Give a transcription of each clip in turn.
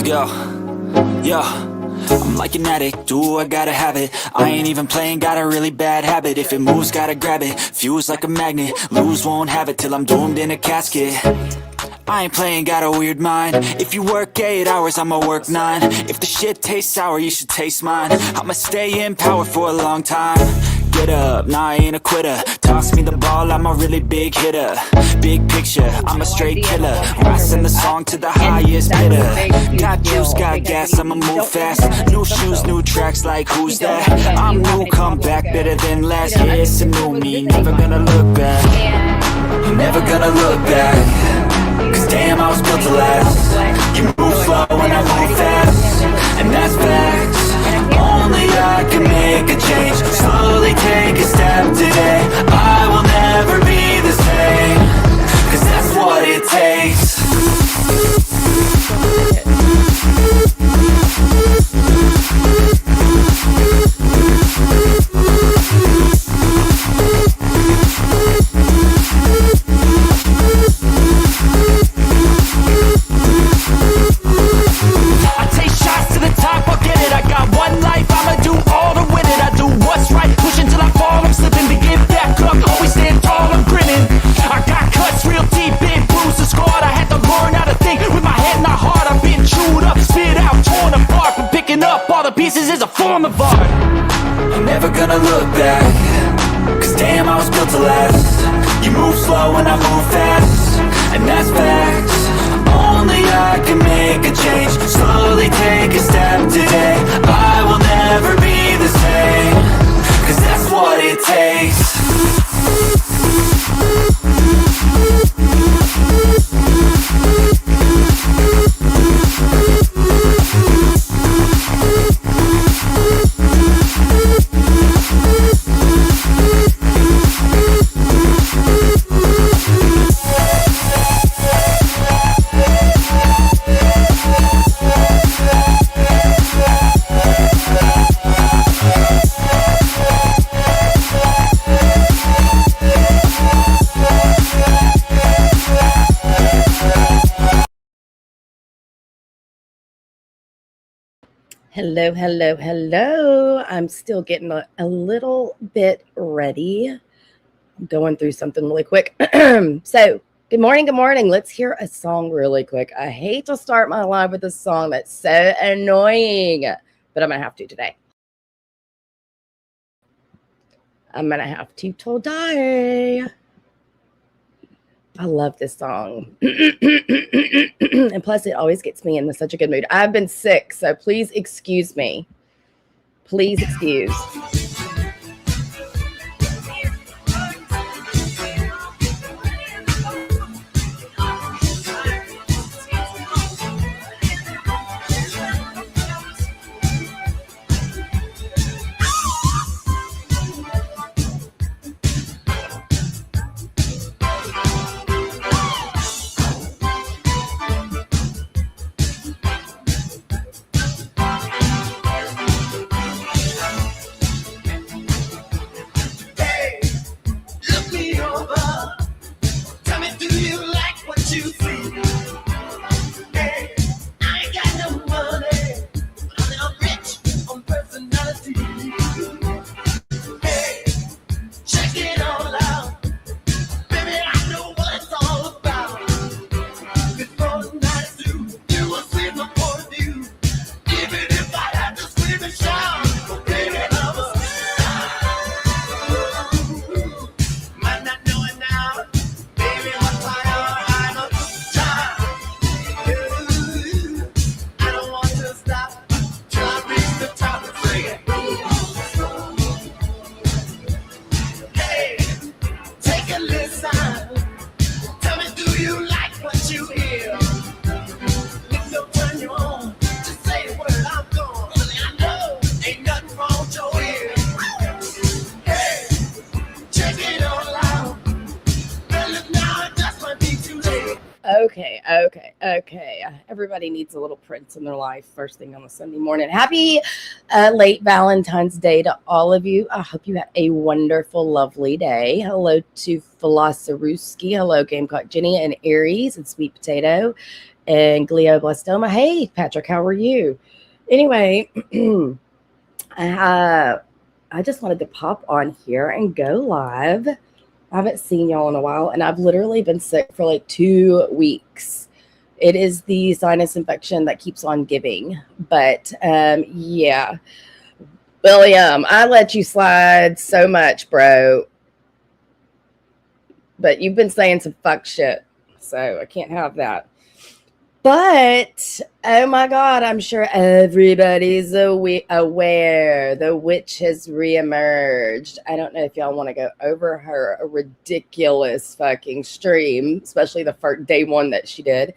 Yo, yo, I'm like an addict, do I gotta have it. I ain't even playing, got a really bad habit. If it moves, gotta grab it, fuse like a magnet. Lose, won't have it till I'm doomed in a casket. I ain't playing, got a weird mind. If you work 8 hours, I'ma work 9. If the shit tastes sour, you should taste mine. I'ma stay in power for a long time. Get up, nah, I ain't a quitter. Toss me the ball, I'm a really big hitter. Big picture, I'm a straight killer. Rising the song to the highest bidder. Got juice, got gas, I'ma move fast. New shoes, new tracks, like who's that? I'm new, come back, better than last. Yeah, it's a new me, never gonna look back. Never gonna look back. Cause damn, I was built to last. You move slow and I move fast, and that's facts. Only I can make a change. Slowly take a step today. I will never be the same, cause that's what it takes. I take shots to the top, I'll get it. I got one life, I'ma do all to win it. I do what's right, push until I fall, I'm slipping. To get back up, always stand tall, I'm grinning. I got cuts real deep, big bruises scarred. I had to learn how to think with my head and my heart. I've been chewed up, spit out, torn apart. But picking up all the pieces is a form of art. I'm never gonna look back, cause damn, I was built to last. You move slow and I move fast, and that's facts. Only I can make a change. Slowly take a step today. I will never be the same, cause that's what it takes. Hello, hello, hello. I'm still getting a little bit ready. I'm going through something really quick. So, good morning, good morning. Let's hear a song really quick. I hate to start my live with a song that's so annoying, but I'm going to have to today. I'm going to have to today. I love this song. And plus, it always gets me in such a good mood. I've been sick, so please excuse me. Please excuse. Okay. Everybody needs a little Prince in their life first thing on a Sunday morning. Happy late Valentine's Day to all of you. I hope you have a wonderful, lovely day. Hello to Philosopherski. Hello, Gamecock Jenny and Aries and Sweet Potato. and glioblastoma. Hey, Patrick, how are you? Anyway, I, I just wanted to pop on here and go live. I haven't seen y'all in a while, and I've literally been sick for like 2 weeks. It is the sinus infection that keeps on giving. But yeah, William, I let you slide so much, bro. But you've been saying some fuck shit, so I can't have that. But oh my god, I'm sure everybody's aware the witch has reemerged. I don't know if y'all want to go over her ridiculous fucking stream, especially the first day one that she did.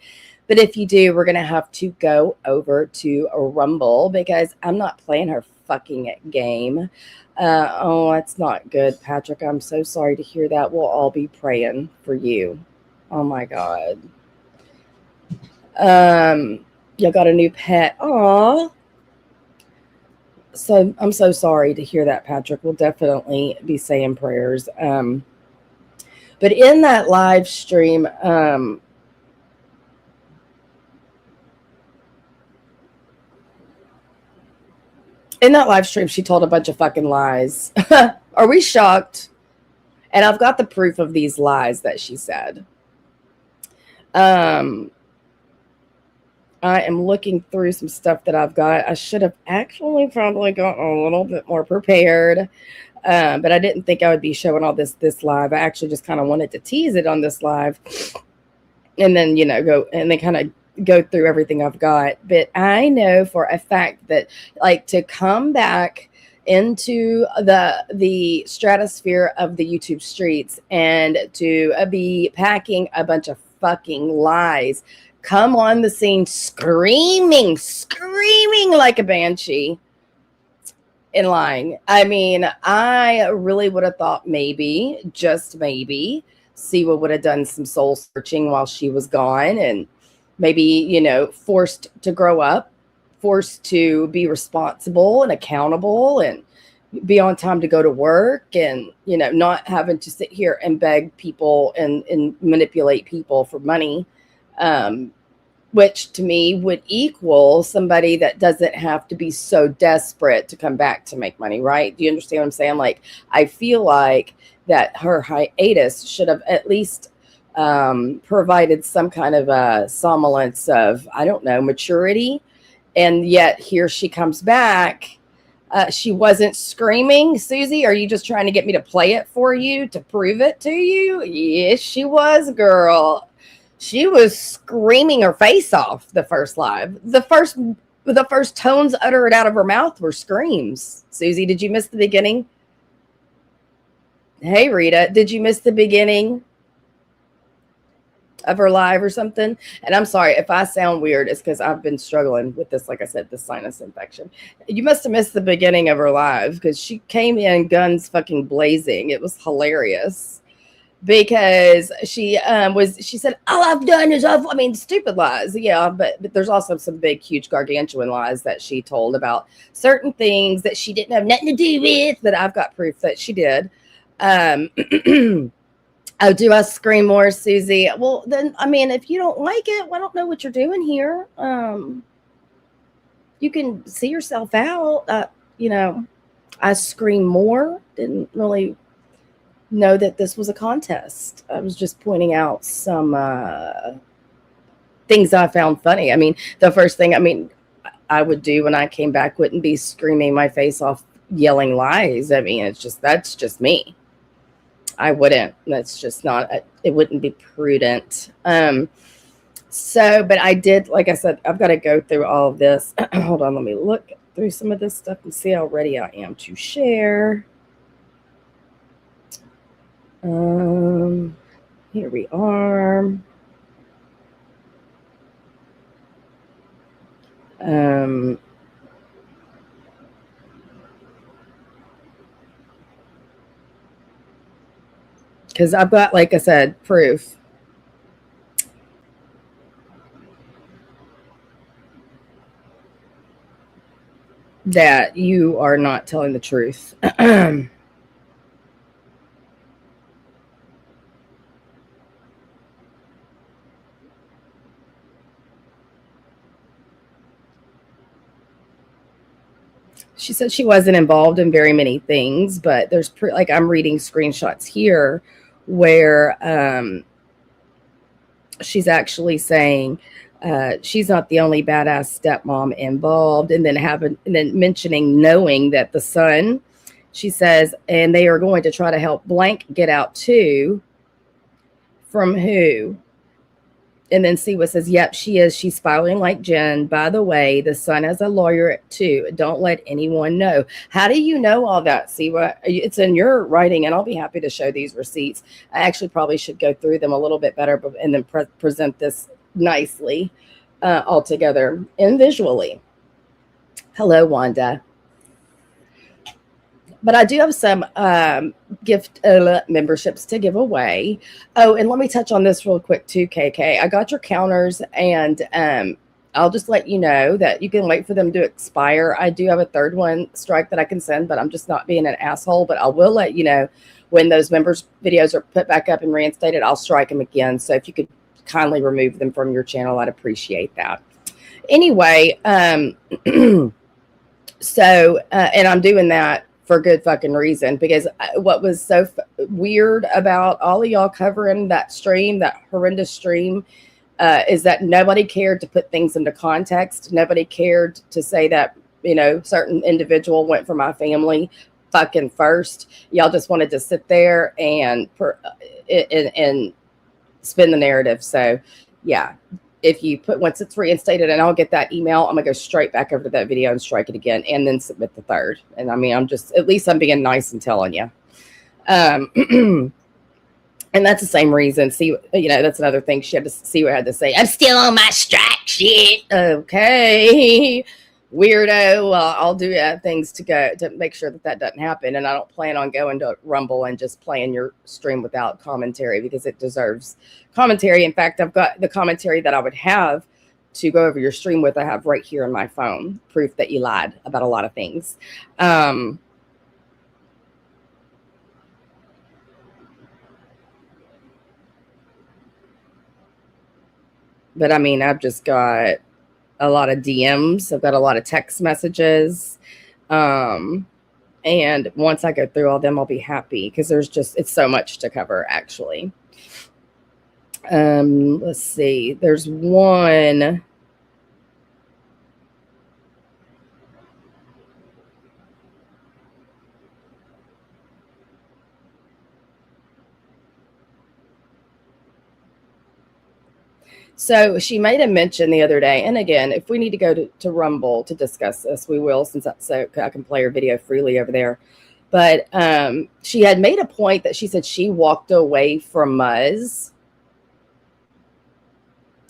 But if you do, we're gonna have to go over to a Rumble because I'm not playing her fucking game. Oh, that's not good, Patrick. I'm so sorry to hear that. We'll all be praying for you. Oh my god. Y'all got a new pet. Aw. So I'm so sorry to hear that, Patrick. We'll definitely be saying prayers. But in that live stream, she told a bunch of fucking lies. Are we shocked? And I've got the proof of these lies that she said. I am looking through some stuff that I've got. I should have actually probably gotten a little bit more prepared, but I didn't think I would be showing all this live. I actually just kind of wanted to tease it on this live, and then kind of go through everything I've got. But I know for a fact that like to come back into the stratosphere of the YouTube streets and to be packing a bunch of fucking lies, come on the scene screaming like a banshee in line. I mean, I really would have thought maybe, just maybe, Siwa would have done some soul searching while she was gone and maybe, forced to grow up, forced to be responsible and accountable and be on time to go to work and, not having to sit here and beg people and manipulate people for money. Which to me would equal somebody that doesn't have to be so desperate to come back to make money, right? Do you understand what I'm saying? Like, I feel like that her hiatus should have at least provided some kind of a semblance of, I don't know, maturity. And yet here she comes back. She wasn't screaming. Susie, are you just trying to get me to play it for you to prove it to you? Yes, she was, girl. She was screaming her face off the first live. The first tones uttered out of her mouth were screams. Susie, did you miss the beginning? Hey, Rita, did you miss the beginning of her live or something? And I'm sorry if I sound weird. It's because I've been struggling with this, like I said, this sinus infection. You must have missed the beginning of her live because she came in guns fucking blazing. It was hilarious. Because she said, all I've done is stupid lies. Yeah, but there's also some big, huge, gargantuan lies that she told about certain things that she didn't have nothing to do with, that I've got proof that she did. Oh, do I scream more, Susie? Well, then, if you don't like it, well, I don't know what you're doing here. You can see yourself out. I scream more. Didn't really know that this was a contest. I was just pointing out some things I found funny. The first thing I would do when I came back wouldn't be screaming my face off, yelling lies. That's just me. I wouldn't. That's just not. It wouldn't be prudent. But I did, like I said, I've got to go through all of this. Hold on, let me look through some of this stuff and see how ready I am to share. Here we are. Because I've got, like I said, proof. That you are not telling the truth. She said she wasn't involved in very many things, but there's like I'm reading screenshots here where she's actually saying she's not the only badass stepmom involved, and then mentioning knowing that the son, she says, and they are going to try to help blank get out too. From who? And then Siwa says, yep, she is. She's spiraling like Jen. By the way, the son has a lawyer too. Don't let anyone know. How do you know all that, Siwa? It's in your writing, and I'll be happy to show these receipts. I actually probably should go through them a little bit better and then present this nicely all together and visually. Hello, Wanda. But I do have some gift memberships to give away. Oh, and let me touch on this real quick too, KK. I got your counters, and I'll just let you know that you can wait for them to expire. I do have a third one strike that I can send, but I'm just not being an asshole. But I will let you know when those members videos are put back up and reinstated, I'll strike them again. So if you could kindly remove them from your channel, I'd appreciate that. Anyway, so and I'm doing that for good fucking reason, because what was so weird about all of y'all covering that stream, that horrendous stream, is that nobody cared to put things into context. Nobody cared to say that, you know, certain individual went for my family fucking first. Y'all just wanted to sit there and spin the narrative. So yeah, if you put, once it's reinstated and I'll get that email, I'm gonna go straight back over to that video and strike it again and then submit the third. And I mean, I'm just, at least I'm being nice and telling you. And that's the same reason. See, you know, that's another thing she had to see what I had to say. I'm still on my strike shit. Okay. Weirdo. Well, I'll do things to make sure that doesn't happen. And I don't plan on going to Rumble and just playing your stream without commentary, because it deserves commentary. In fact, I've got the commentary that I would have to go over your stream with. I have right here on my phone, proof that you lied about a lot of things. But I mean, I've just got a lot of DMs. I've got a lot of text messages. And once I go through all them, I'll be happy, because it's so much to cover, actually. Let's see. There's one. So she made a mention the other day, and again, if we need to go to Rumble to discuss this, we will, since that's so I can play her video freely over there. But she had made a point that she said she walked away from Muzz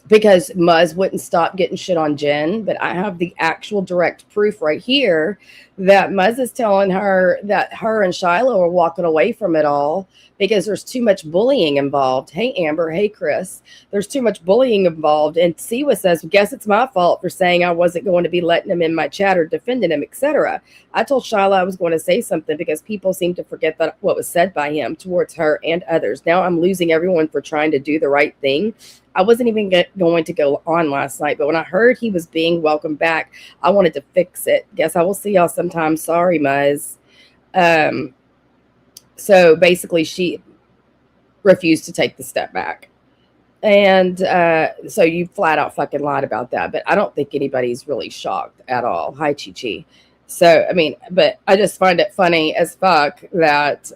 because Muzz wouldn't stop getting shit on Jen. But I have the actual direct proof right here that Muzz is telling her that her and Shiloh are walking away from it all because there's too much bullying involved. Hey, Amber. Hey, Chris. There's too much bullying involved. And Siwa says, guess it's my fault for saying I wasn't going to be letting him in my chat or defending him, etc. I told Shiloh I was going to say something because people seem to forget that what was said by him towards her and others. Now I'm losing everyone for trying to do the right thing. I wasn't even going to go on last night, but when I heard he was being welcomed back, I wanted to fix it. Guess I will see y'all sometime. Sorry, Muzz. So basically, she refused to take the step back. And so you flat out fucking lied about that. But I don't think anybody's really shocked at all. Hi, Chi-Chi. So, I mean, but I just find it funny as fuck that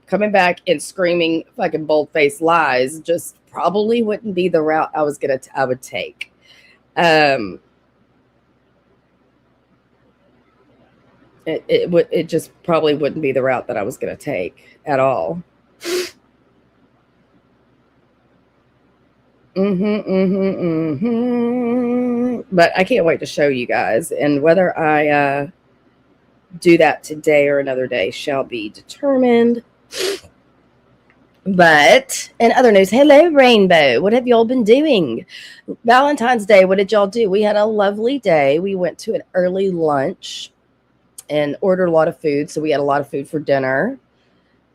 coming back and screaming fucking bold-faced lies just probably wouldn't be the route I would take. It just probably wouldn't be the route that I was going to take at all. But I can't wait to show you guys, and whether I do that today or another day shall be determined. But in other news, hello, Rainbow. What have y'all been doing? Valentine's Day, what did y'all do? We had a lovely day. We went to an early lunch and ordered a lot of food. So we had a lot of food for dinner.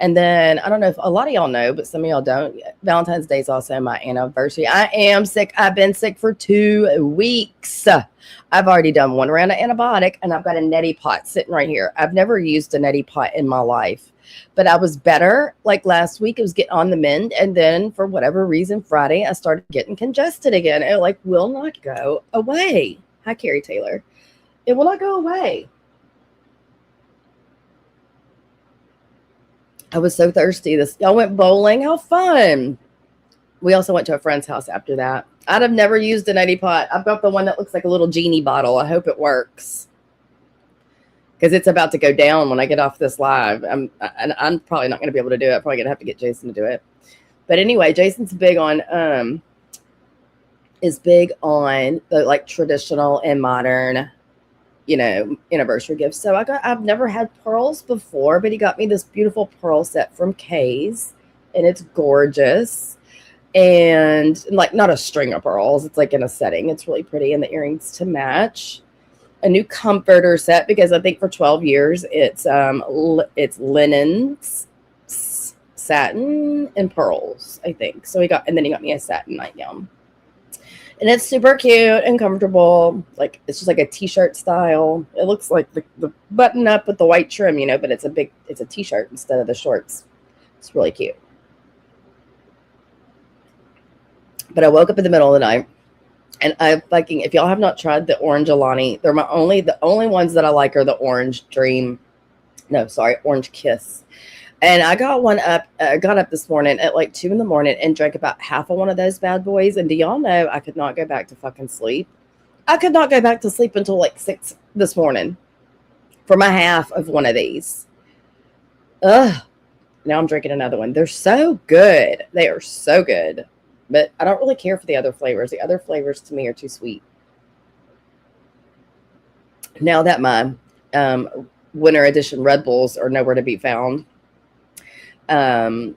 And then I don't know if a lot of y'all know, but some of y'all don't. Valentine's Day is also my anniversary. I am sick. I've been sick for 2 weeks. I've already done 1 round of antibiotic, and I've got a neti pot sitting right here. I've never used a neti pot in my life, but I was better. Like last week, it was getting on the mend, and then for whatever reason, Friday I started getting congested again. It like will not go away. Hi, Carrie Taylor. It will not go away. I was so thirsty. Y'all went bowling. How fun! We also went to a friend's house after that. I'd have never used a neti pot. I've got the one that looks like a little genie bottle. I hope it works because it's about to go down when I get off this live. I'm probably not going to be able to do it. I'm probably going to have to get Jason to do it. But anyway, Jason's big on the like traditional and modern, anniversary gifts. So I've never had pearls before, but he got me this beautiful pearl set from Kay's, and it's gorgeous. And like not a string of pearls, it's like in a setting. It's really pretty, and the earrings to match. A new comforter set because I think for 12 years it's linens, satin, and pearls, I think. So he got me a satin nightgown. And it's super cute and comfortable. Like it's just like a t-shirt style. It looks like the button up with the white trim, but it's a t-shirt instead of the shorts. It's really cute. But I woke up in the middle of the night, and if y'all have not tried the Orange Alani, they're the only ones that I like are the Orange Dream. No, sorry, Orange Kiss. And I got up this morning at like 2 a.m. and drank about half of one of those bad boys. And do y'all know I could not go back to fucking sleep? I could not go back to sleep until like 6 this morning for my half of one of these. Ugh. Now I'm drinking another one. They're so good. They are so good. But I don't really care for the other flavors. The other flavors to me are too sweet. Now that my winter edition Red Bulls are nowhere to be found. I've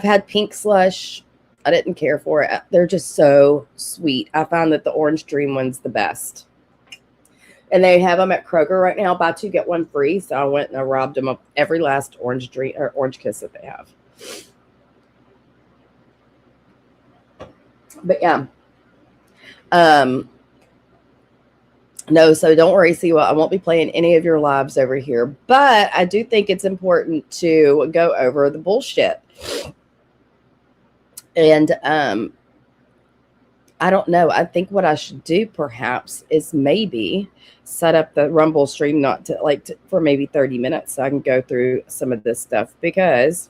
had pink slush. I didn't care for it. They're just so sweet. I found that the Orange Dream one's the best. And they have them at Kroger right now. Buy 2, get 1 free. So I went and I robbed them of every last Orange Dream or Orange Kiss that they have. But yeah. No, so don't worry, Siwa. I won't be playing any of your lives over here. But I do think it's important to go over the bullshit. And I don't know. I think what I should do perhaps is maybe set up the Rumble stream for maybe 30 minutes so I can go through some of this stuff because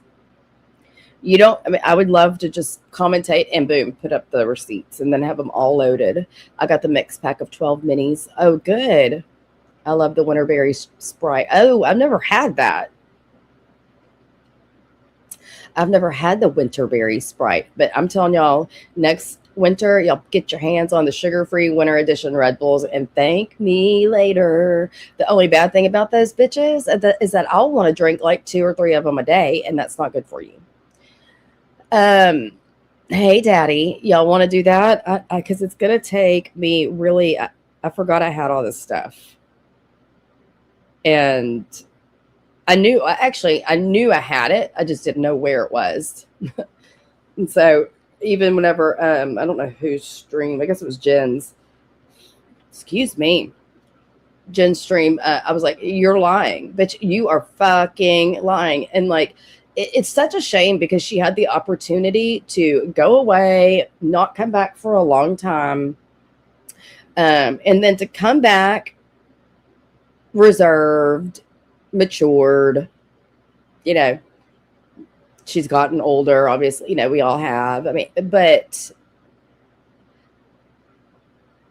I would love to just commentate and boom, put up the receipts and then have them all loaded. I got the mix pack of 12 minis. Oh, good. I love the Winterberry Sprite. Oh, I've never had that. I've never had the Winterberry Sprite, but I'm telling y'all, next winter, y'all get your hands on the sugar-free winter edition Red Bulls and thank me later. The only bad thing about those bitches is that I'll want to drink like 2 or 3 of them a day, and that's not good for you. Hey, Daddy, y'all want to do that? Because it's going to take me really, I forgot I had all this stuff. And I knew I had it. I just didn't know where it was. And so even whenever, I don't know whose stream, I guess it was Jen's. Excuse me. Jen's stream. I was like, you're lying, bitch. You are fucking lying. And like, it's such a shame because she had the opportunity to go away, not come back for a long time. And then to come back reserved, matured, she's gotten older, obviously, we all have. I mean, but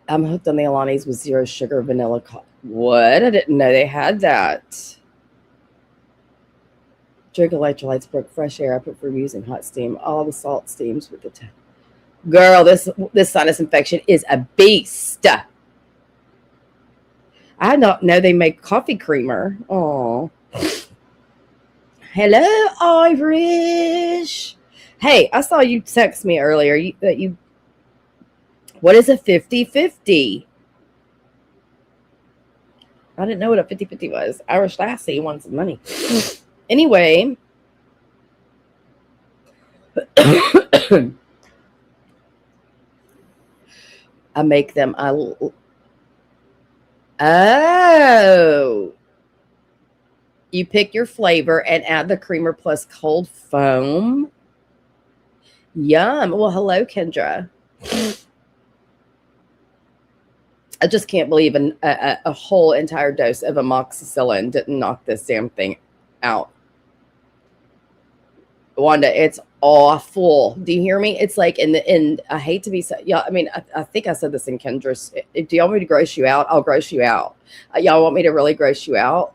I'm hooked on the Alani's with 0 sugar vanilla. What? I didn't know they had that. Drink electrolytes, broke fresh air. I put for using hot steam. All the salt steams with the girl. This sinus infection is a beast. I did not know they make coffee creamer. Oh, hello, Irish. Hey, I saw you text me earlier. What is a 50-50? I didn't know what a 50-50 was. Irish Lassie wants some money. Anyway, I make them. Oh, you pick your flavor and add the creamer plus cold foam. Yum. Well, hello, Kendra. I just can't believe a whole entire dose of amoxicillin didn't knock this damn thing out. Wanda, it's awful. Do you hear me? It's like in I hate to be so yeah, I mean I think I said this in Kendra's. Do y'all want me to gross you out? I'll gross you out. Y'all want me to really gross you out?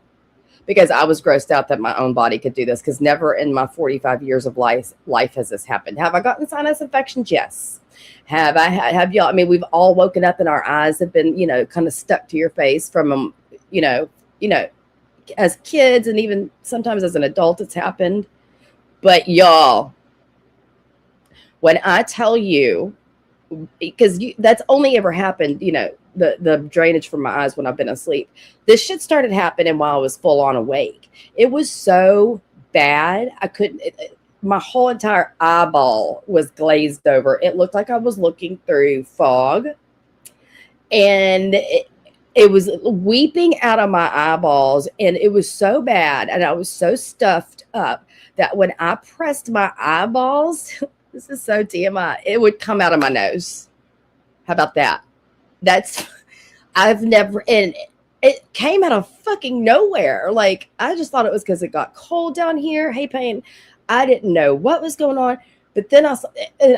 Because I was grossed out that my own body could do this, because never in my 45 years of life has this happened. Have I gotten sinus infections? Yes. Have y'all? I mean, we've all woken up and our eyes have been, kind of stuck to your face from you know, you know, as kids, and even sometimes as an adult, it's happened. But y'all, when I tell you, because that's only ever happened, the drainage from my eyes when I've been asleep. This shit started happening while I was full on awake. It was so bad. I couldn't, my whole entire eyeball was glazed over. It looked like I was looking through fog. And it was weeping out of my eyeballs. And it was so bad. And I was so stuffed up that when I pressed my eyeballs, this is so TMI, it would come out of my nose. How about that? I've never, and it came out of fucking nowhere. Like, I just thought it was because it got cold down here. Hey, Payne, I didn't know what was going on. But then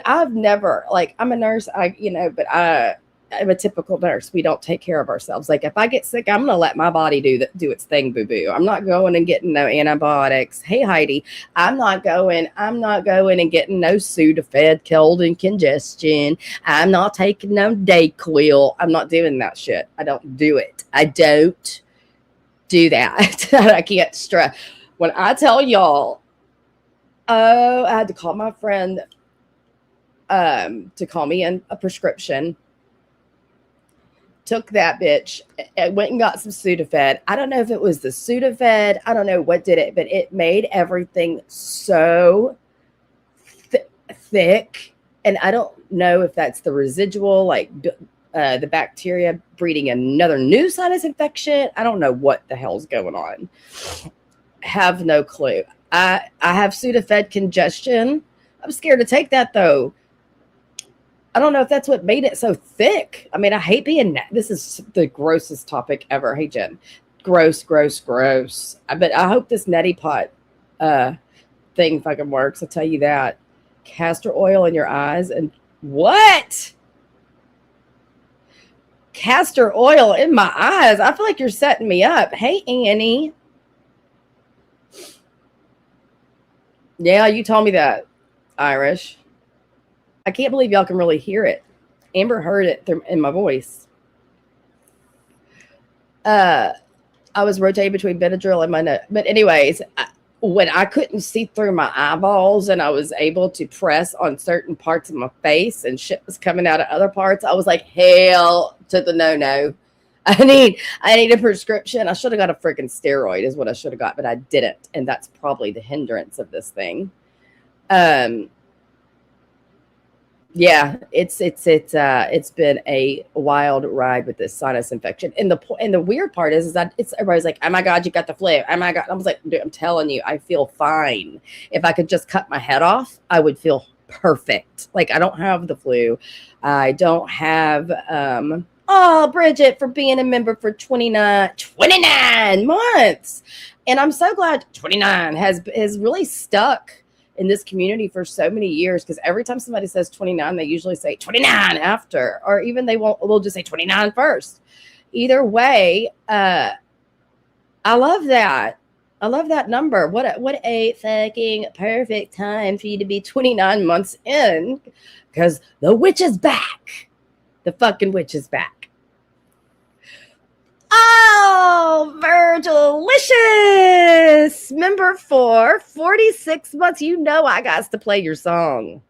I've never, like, I'm a nurse, but I'm a typical nurse. We don't take care of ourselves. Like, if I get sick, I'm gonna let my body do its thing, boo boo. I'm not going and getting no antibiotics. Hey, Heidi, I'm not going and getting no Sudafed, cold and congestion. I'm not taking no Dayquil. I'm not doing that shit. I don't do it. I don't do that. I can't stress. When I tell y'all, I had to call my friend to call me in a prescription. Took that bitch and went and got some Sudafed. I don't know if it was the Sudafed. I don't know what did it, but it made everything so thick. And I don't know if that's the residual, like the bacteria breeding another new sinus infection. I don't know what the hell's going on. Have no clue. I have Sudafed congestion. I'm scared to take that though. I don't know if that's what made it so thick. I mean, I hate being, this is the grossest topic ever. Hey, Jen. Gross. But I hope this neti pot thing fucking works. I'll tell you that. Castor oil in your eyes and what? Castor oil in my eyes. I feel like you're setting me up. Hey, Annie. Yeah, you told me that, Irish. I can't believe y'all can really hear it. Amber heard it in my voice. I was rotating between Benadryl and my nose. But anyways, when I couldn't see through my eyeballs and I was able to press on certain parts of my face and shit was coming out of other parts, I was like, hell to the no. I need a prescription. I should have got a freaking steroid is what I should have got, but I didn't. And that's probably the hindrance of this thing. Yeah, it's been a wild ride with this sinus infection. And the weird part is that everybody's like, oh my God, you got the flu. Oh my God. I was like, dude, I'm telling you, I feel fine. If I could just cut my head off, I would feel perfect. Like, I don't have the flu. I don't have, Bridget, for being a member for 29 months. And I'm so glad 29 has really stuck in this community for so many years, because every time somebody says 29, they usually say 29 after, or even they'll just say 29 first. Either way, I love that. I love that number. What a fucking perfect time for you to be 29 months in, because the witch is back. The fucking witch is back. Oh, Virgilicious! Member 46 months. You know I got to play your song.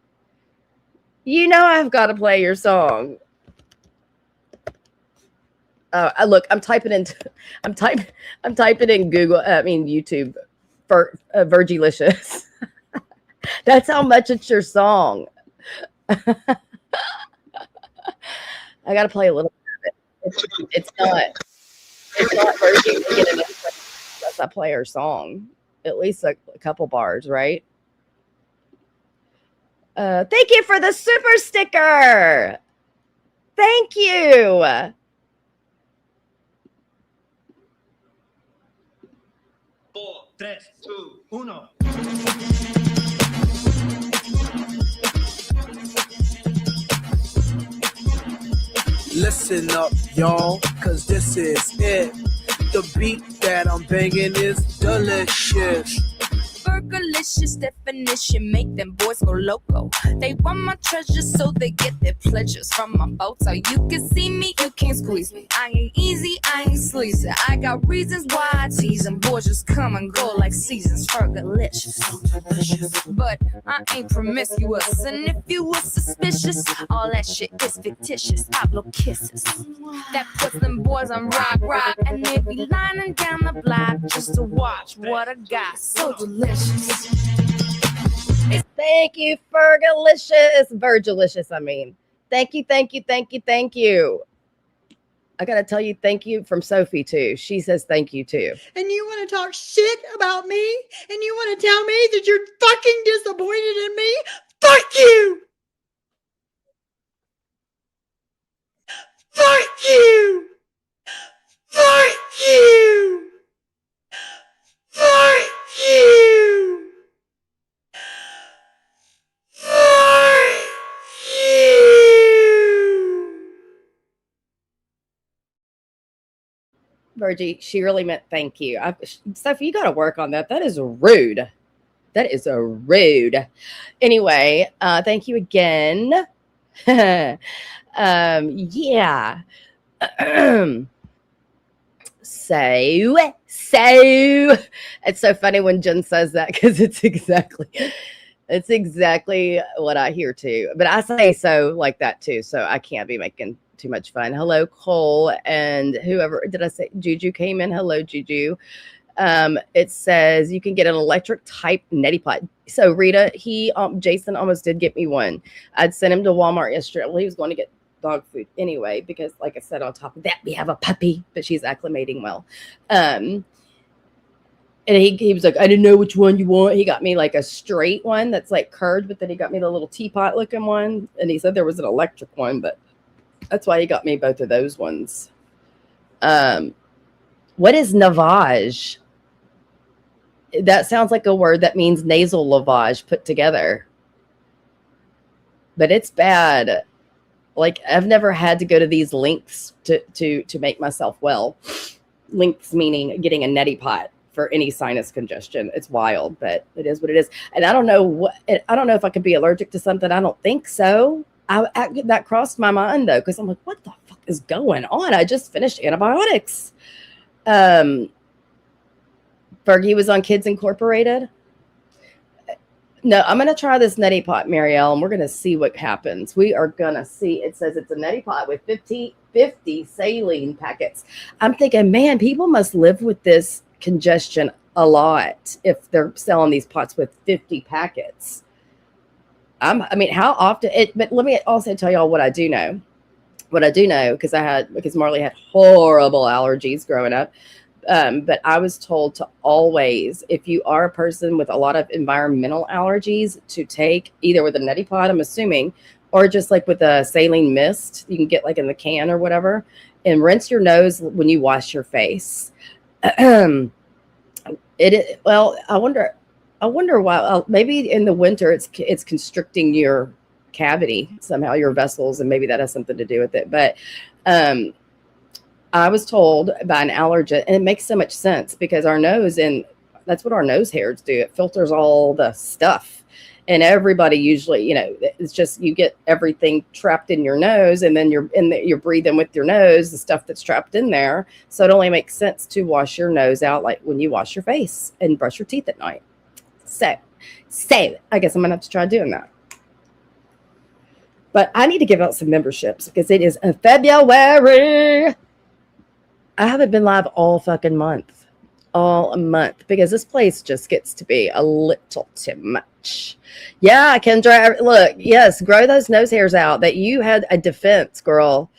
You know I've got to play your song. Look, I'm typing in Google. YouTube Virgilicious. That's how much it's your song. I got to play a little bit of it. It's not Virgie to get enough unless I play her song. At least a couple bars, right? Thank you for the super sticker. Thank you. 4, 3, 2, 1. Listen up, y'all, cause this is it. The beat that I'm banging is delicious. Burgerlicious definition make them boys go loco. They want my treasures so they get their pleasures from my boat. So you can see me, you can't squeeze me. I ain't easy, I ain't sleazy. I got reasons why I tease them. Boys just come and go like seasons. Burgerlicious, but I ain't promiscuous. And if you were suspicious, all that shit is fictitious. I blow kisses that puts them boys on rock, and they be lining down the block just to watch what I got. So delicious. Thank you, Virgilicious. I mean, thank you. I gotta tell you, thank you from Sophie too. She says thank you too. And you want to talk shit about me? And you want to tell me that you're fucking disappointed in me? Fuck you! Fuck you! Fuck you! Fuck you! Fuck you! Virgie, she really meant thank you. Sophie, you got to work on that. That is rude. That is a rude. Anyway, thank you again. Yeah. So it's so funny when Jen says that because it's exactly what I hear too. But I say so like that too, so I can't be making too much fun. Hello, Cole, and whoever did I say? Juju came in. Hello, Juju. It says you can get an electric type neti pot. So Rita, Jason almost did get me one. I'd sent him to Walmart yesterday. Well, he was going to get dog food anyway, because like I said, on top of that, we have a puppy, but she's acclimating well. And he was like, I didn't know which one you want. He got me like a straight one that's like curved, but then he got me the little teapot looking one. And he said there was an electric one, but that's why he got me both of those ones. What is lavage? That sounds like a word that means nasal lavage put together. But it's bad. Like, I've never had to go to these lengths to make myself well. Lengths meaning getting a neti pot for any sinus congestion. It's wild, but it is what it is. And I don't know if I could be allergic to something. I don't think so. That crossed my mind though, because I'm like, what the fuck is going on? I just finished antibiotics. Fergie was on Kids Incorporated. No, I'm going to try this neti pot, Marielle, and we're going to see what happens. We are going to see. It says it's a neti pot with 50 saline packets. I'm thinking, man, people must live with this congestion a lot if they're selling these pots with 50 packets. I mean, how often? But let me also tell y'all what I do know. Because Marley had horrible allergies growing up. But I was told to always, if you are a person with a lot of environmental allergies, to take either with a neti pot, I'm assuming, or just like with a saline mist you can get like in the can or whatever, and rinse your nose when you wash your face. I wonder why. Maybe in the winter it's constricting your cavity somehow, your vessels, and maybe that has something to do with it. But I was told by an allergist, and it makes so much sense because our nose, and that's what our nose hairs do. It filters all the stuff. And everybody usually, it's just you get everything trapped in your nose, and then you're breathing with your nose, the stuff that's trapped in there. So it only makes sense to wash your nose out like when you wash your face and brush your teeth at night. So I guess I'm going to have to try doing that. But I need to give out some memberships because it is February. I haven't been live all fucking month. all month because this place just gets to be a little too much. Yeah, Kendra, look, yes, grow those nose hairs out that you had a defense, girl.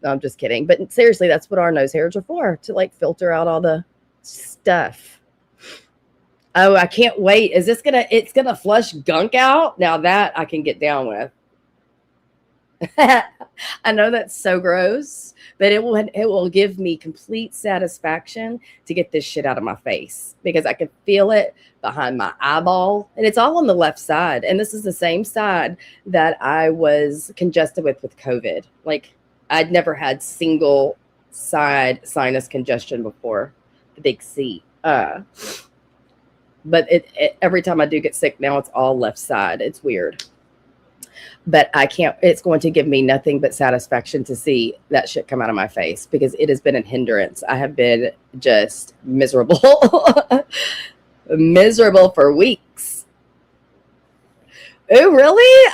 No, I'm just kidding. But seriously, that's what our nose hairs are for, to like filter out all the stuff. Oh, I can't wait. It's gonna flush gunk out? Now that I can get down with. I know that's so gross, but it will give me complete satisfaction to get this shit out of my face because I can feel it behind my eyeball, and it's all on the left side. And this is the same side that I was congested with COVID. Like I'd never had single side sinus congestion before, the big C. But every time I do get sick now, it's all left side. It's weird. But I can't, it's going to give me nothing but satisfaction to see that shit come out of my face because it has been a hindrance. I have been just miserable, miserable for weeks. Oh, really?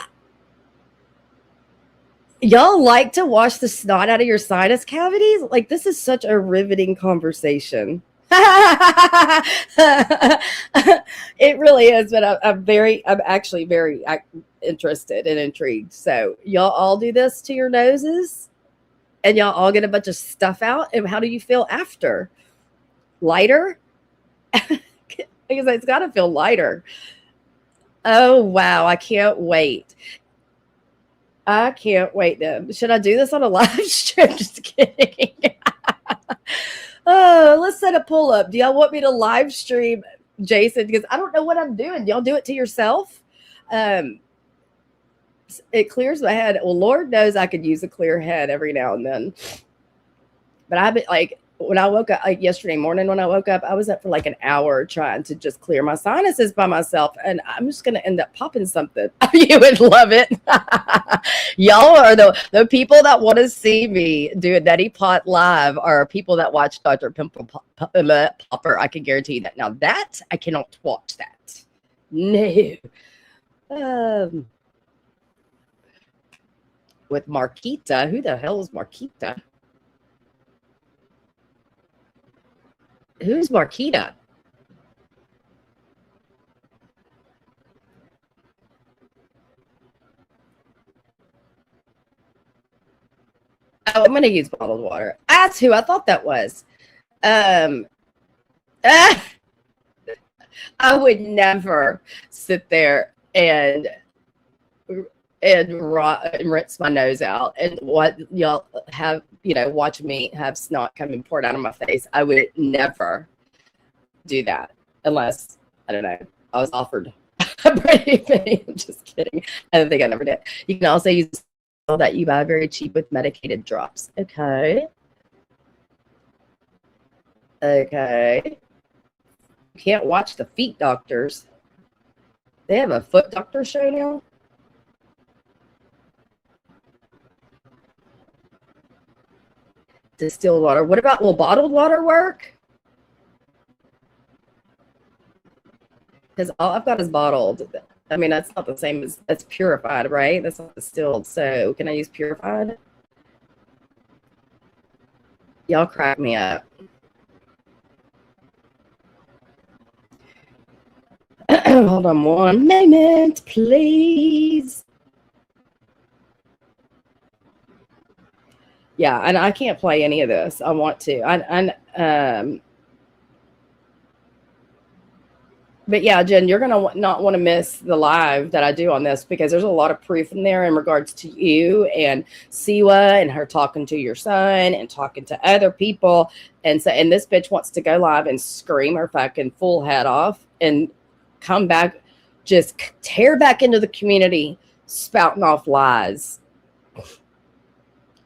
Y'all like to wash the snot out of your sinus cavities? Like, this is such a riveting conversation. It really is, but I'm actually very interested and intrigued. So y'all all do this to your noses and y'all all get a bunch of stuff out. And how do you feel after? Lighter? Because it's got to feel lighter. Oh, wow. I can't wait. I can't wait then. Should I do this on a live stream? Just kidding. Oh, let's set a pull up. Do y'all want me to live stream Jason? Because I don't know what I'm doing. Y'all do it to yourself. It clears my head. Well, Lord knows I could use a clear head every now and then. But I've been like, when I woke up, like yesterday morning when I woke up, I was up for like an hour trying to just clear my sinuses by myself. And I'm just going to end up popping something. You would love it. Y'all are the people that want to see me do a neti pot live are people that watch Dr. Pimple Popper. I can guarantee that. Now that I cannot watch that. No. With Marquita. Who the hell is Marquita? Who's Marquita? Oh, I'm going to use bottled water. That's who I thought that was. I would never sit there and rinse my nose out and what y'all have, watch me have snot coming poured out of my face. I would never do that unless, I don't know, I was offered a pretty penny. I'm just kidding. I don't think I never did. You can also use all that you buy very cheap with medicated drops. Okay. You can't watch the feet doctors. They have a foot doctor show now. Distilled water. What about, will bottled water work? Because all I've got is bottled. I mean, that's not the same as, that's purified, right? That's not distilled. So can I use purified? Y'all crack me up. Hold on one moment, please. Yeah, and I can't play any of this. I want to. But yeah, Jen, you're going to not want to miss the live that I do on this because there's a lot of proof in there in regards to you and Siwa and her talking to your son and talking to other people. And this bitch wants to go live and scream her fucking full head off and come back, just tear back into the community, spouting off lies.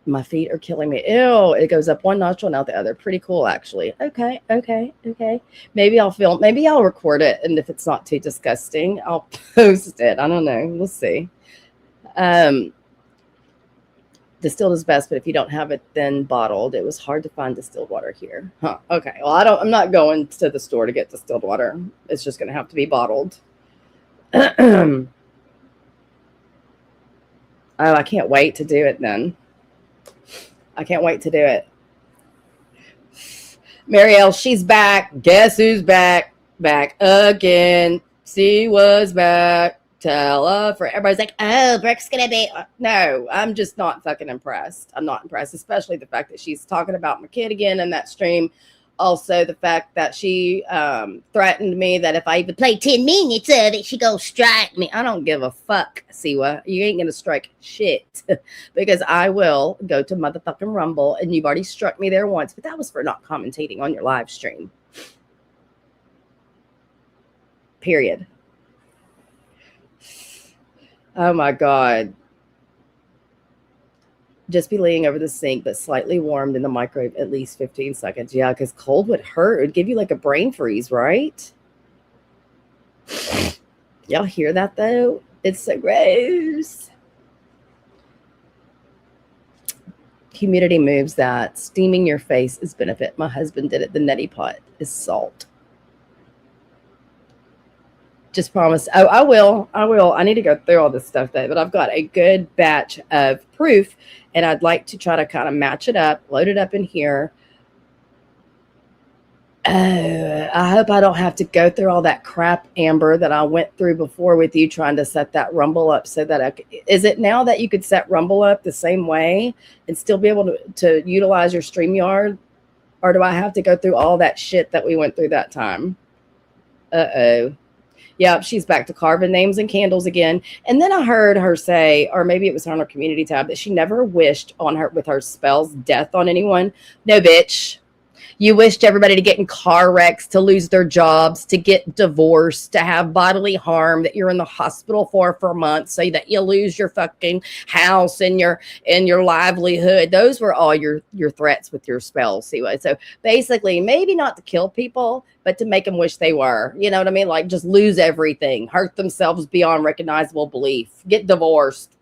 My feet are killing me. Ew, it goes up one nostril and out the other. Pretty cool, actually. Okay. Maybe I'll record it, and if it's not too disgusting, I'll post it. I don't know. We'll see. Distilled is best, but if you don't have it, then bottled. It was hard to find distilled water here. Huh. Okay. Well, I'm not going to the store to get distilled water. It's just going to have to be bottled. Oh, I can't wait to do it then. I can't wait to do it. Marielle, she's back. Guess who's back? Back again. She was back. Tell her for everybody's like, oh, Brooke's gonna be. No, I'm just not fucking impressed. I'm not impressed, especially the fact that she's talking about my kid again in that stream. Also, the fact that she threatened me that if I even play 10 minutes of it, she gonna strike me. I don't give a fuck, Siwa. You ain't gonna strike shit because I will go to motherfucking Rumble, and you've already struck me there once, but that was for not commentating on your live stream. Period. Oh my God. Just be laying over the sink, but slightly warmed in the microwave at least 15 seconds. Yeah, because cold would hurt. It would give you like a brain freeze, right? Y'all hear that though? It's so gross. Humidity moves that. Steaming your face is benefit. My husband did it. The neti pot is salt. Just promise. Oh, I will. I need to go through all this stuff though, but I've got a good batch of proof, and I'd like to try to kind of match it up, load it up in here. I hope I don't have to go through all that crap, Amber, that I went through before with you trying to set that Rumble up so that is it now that you could set Rumble up the same way and still be able to utilize your StreamYard? Or do I have to go through all that shit that we went through that time? Uh-oh. Yep, she's back to carving names and candles again. And then I heard her say, or maybe it was on her community tab, that she never wished on her with her spells death on anyone. No, bitch. You wished everybody to get in car wrecks, to lose their jobs, to get divorced, to have bodily harm that you're in the hospital for months, so that you lose your fucking house and your livelihood. Those were all your threats with your spells. See, so basically, maybe not to kill people, but to make them wish they were. You know what I mean? Like just lose everything, hurt themselves beyond recognizable belief, get divorced.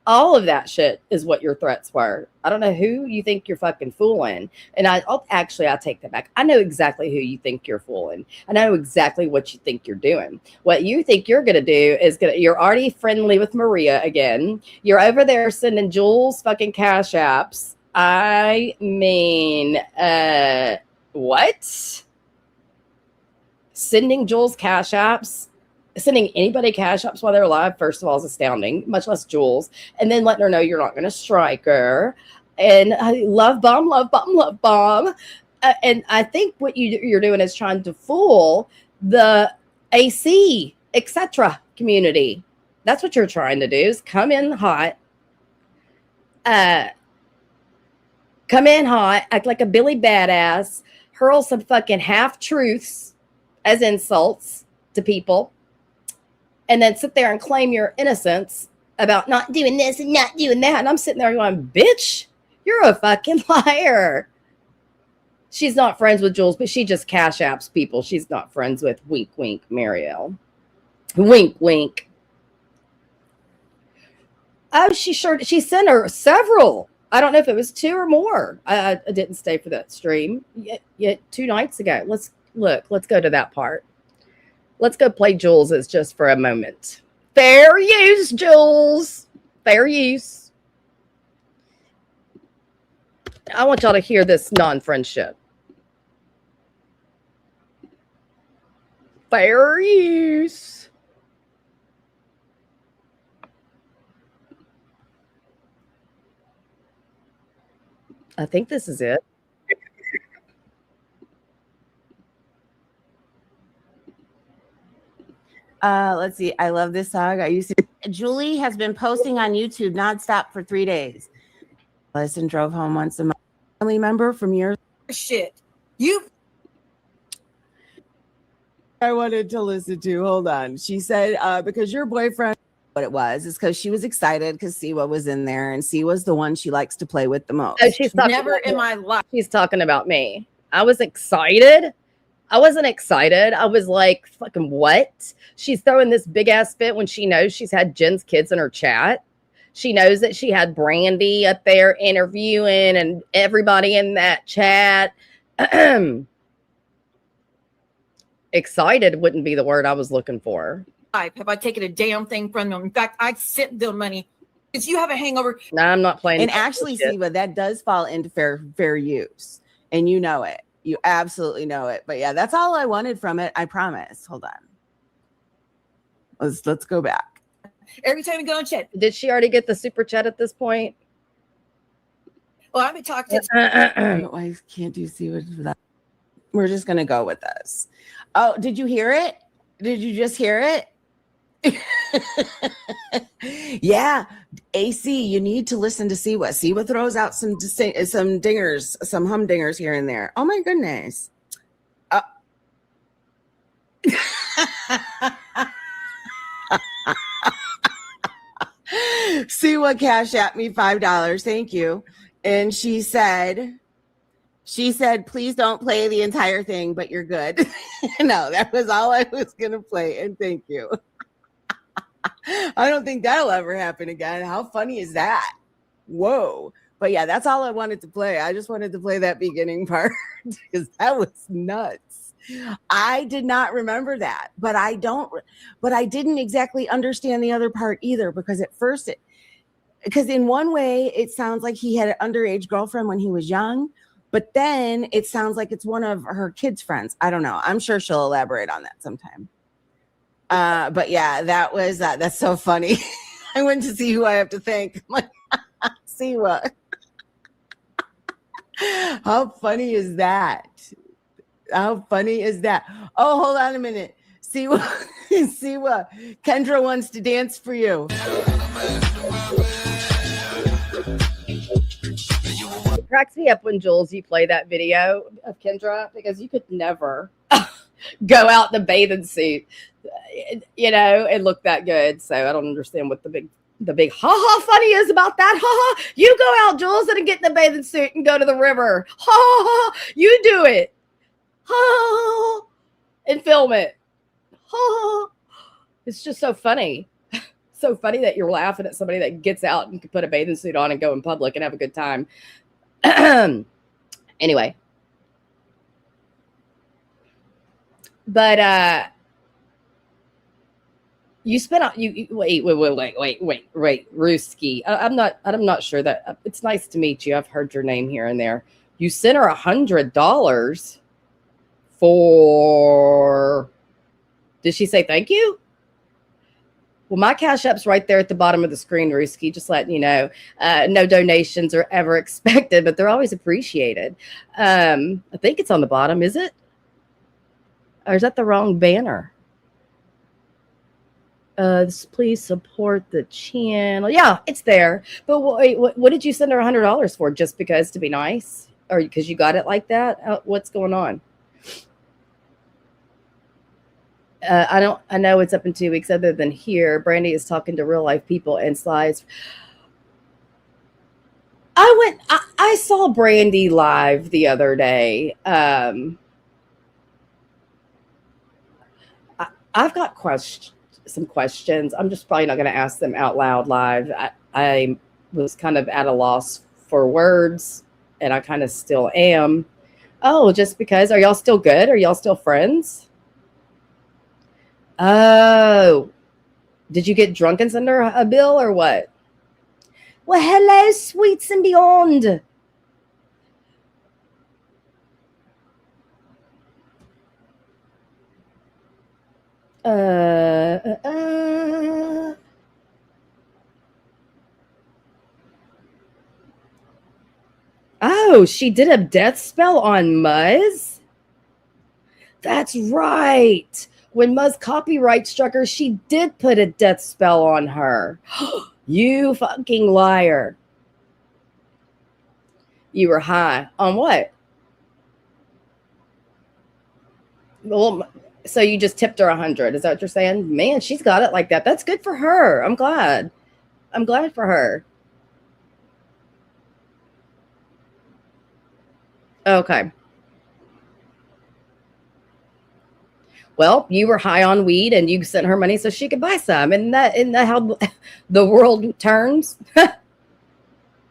All of that shit is what your threats were. I don't know who you think you're fucking fooling. And I'll take that back. I know exactly who you think you're fooling. I know exactly what you think you're doing. What you think you're going to do is you're already friendly with Maria again. You're over there sending Jules fucking cash apps. I mean, what? Sending Jules cash apps? Sending anybody cash apps while they're alive, first of all, is astounding, much less Jules. And then letting her know you're not going to strike her. And love bomb. And I think what you're doing is trying to fool the AC, etc. community. That's what you're trying to do, is come in hot, act like a Billy badass, hurl some fucking half-truths as insults to people, and then sit there and claim your innocence about not doing this and not doing that. And I'm sitting there going, bitch, you're a fucking liar. She's not friends with Jules, but she just cash apps people she's not friends with. Wink, wink, Marielle. Wink, wink. Oh, she sent her several. I don't know if it was 2 or more. I didn't stay for that stream yet 2 nights ago. Let's go to that part. Let's go play Jules's just for a moment. Fair use, Jules. Fair use. I want y'all to hear this non-friendship. Fair use. I think this is it. Let's see. I love this song. I used to. Julie has been posting on YouTube nonstop for 3 days. Listen, drove home once a month. Family member from years. Shit. I wanted to listen to. Hold on. She said, because your boyfriend, what it was, is because she was excited because Siwa was in there, and Siwa's the one she likes to play with the most. Oh, she's never in my life. She's talking about me. I was excited. I wasn't excited. I was like, fucking what? She's throwing this big ass fit when she knows she's had Jen's kids in her chat. She knows that she had Brandy up there interviewing and everybody in that chat. Excited wouldn't be the word I was looking for. Have I taken a damn thing from them? In fact, I sent them money. If you have a hangover. No, I'm not playing. And actually, Siwa, that does fall into fair use. And you know it. You absolutely know it. But yeah, that's all I wanted from it. I promise. Hold on. Let's go back. Every time you go and chat. Did she already get the super chat at this point? Well, I've been talking. I can't do see what that. We're just gonna go with this. Oh, did you hear it? Did you just hear it? Yeah, AC, you need to listen to Siwa. Siwa throws out some dingers, some humdingers here and there. Oh my goodness. Siwa cash at me $5. Thank you. And she said, please don't play the entire thing, but you're good. No, that was all I was gonna play. And thank you. I don't think that'll ever happen again. How funny is that? Whoa. But yeah, that's all I wanted to play. I just wanted to play that beginning part because that was nuts. I did not remember that, but I didn't exactly understand the other part either, because at first because in one way it sounds like he had an underage girlfriend when he was young, but then it sounds like it's one of her kids' friends. I don't know. I'm sure she'll elaborate on that sometime. But yeah, that's so funny. I went to see who I have to thank. I'm like, see what? How funny is that? How funny is that? Oh, hold on a minute. See what? Kendra wants to dance for you. It cracks me up when Jules, you play that video of Kendra, because you could never go out in a bathing suit, and look that good. So I don't understand what the big ha ha funny is about that. Ha ha! You go out, Jules, and get in a bathing suit and go to the river. Ha ha! You do it. Ha! And film it. Ha! It's just so funny. So funny that you're laughing at somebody that gets out and can put a bathing suit on and go in public and have a good time. Anyway. But you spent out wait, Ruski. I'm not sure that it's nice to meet you. I've heard your name here and there. You sent her $100 for, did she say thank you? Well, my Cash App's right there at the bottom of the screen, Ruski, just letting you know. No donations are ever expected, but they're always appreciated. I think it's on the bottom, is it? Or is that the wrong banner? Please support the channel. Yeah, it's there. But wait, what did you send her $100 for? Just because, to be nice? Or because you got it like that? What's going on? I know it's up in 2 weeks other than here. Brandy is talking to real life people and slides. I saw Brandy live the other day. I've got some questions. I'm just probably not going to ask them out loud live. I was kind of at a loss for words, and I kind of still am. Oh, just because. Are y'all still good? Are y'all still friends? Oh, did you get drunk and send her a bill or what? Well, hello, sweets and beyond. Oh, she did a death spell on Muzz? That's right. When Muzz copyright struck her, she did put a death spell on her. You fucking liar. You were high. On what? Well, so you just tipped her 100. Is that what you're saying? Man, she's got it like that. That's good for her. I'm glad. I'm glad for her. Okay. Well, you were high on weed and you sent her money so she could buy some. Isn't that how the world turns?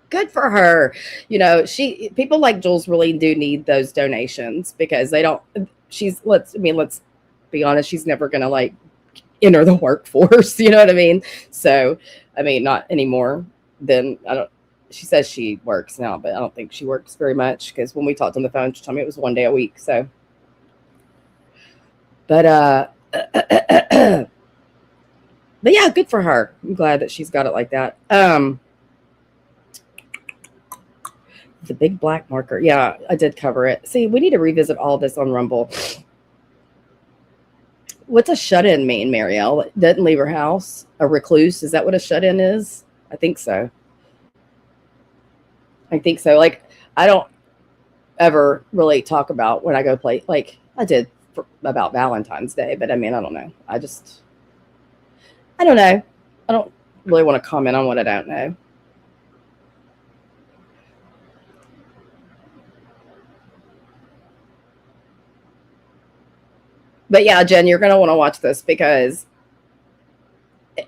Good for her. People like Jules really do need those donations because let's be honest, she's never going to enter the workforce. You know what I mean? So, not anymore. Then she says she works now, but I don't think she works very much because when we talked on the phone, she told me it was 1 day a week. So, but but yeah, good for her. I'm glad that she's got it like that. The big black marker. Yeah, I did cover it. See, we need to revisit all this on Rumble. What's a shut-in mean, Marielle? Doesn't leave her house? A recluse? Is that what a shut-in is? I think so. Like, I don't ever really talk about when I go play. Like, I did about Valentine's Day, but I mean, I don't know. I don't know. I don't really want to comment on what I don't know. But yeah, Jen, you're going to want to watch this because,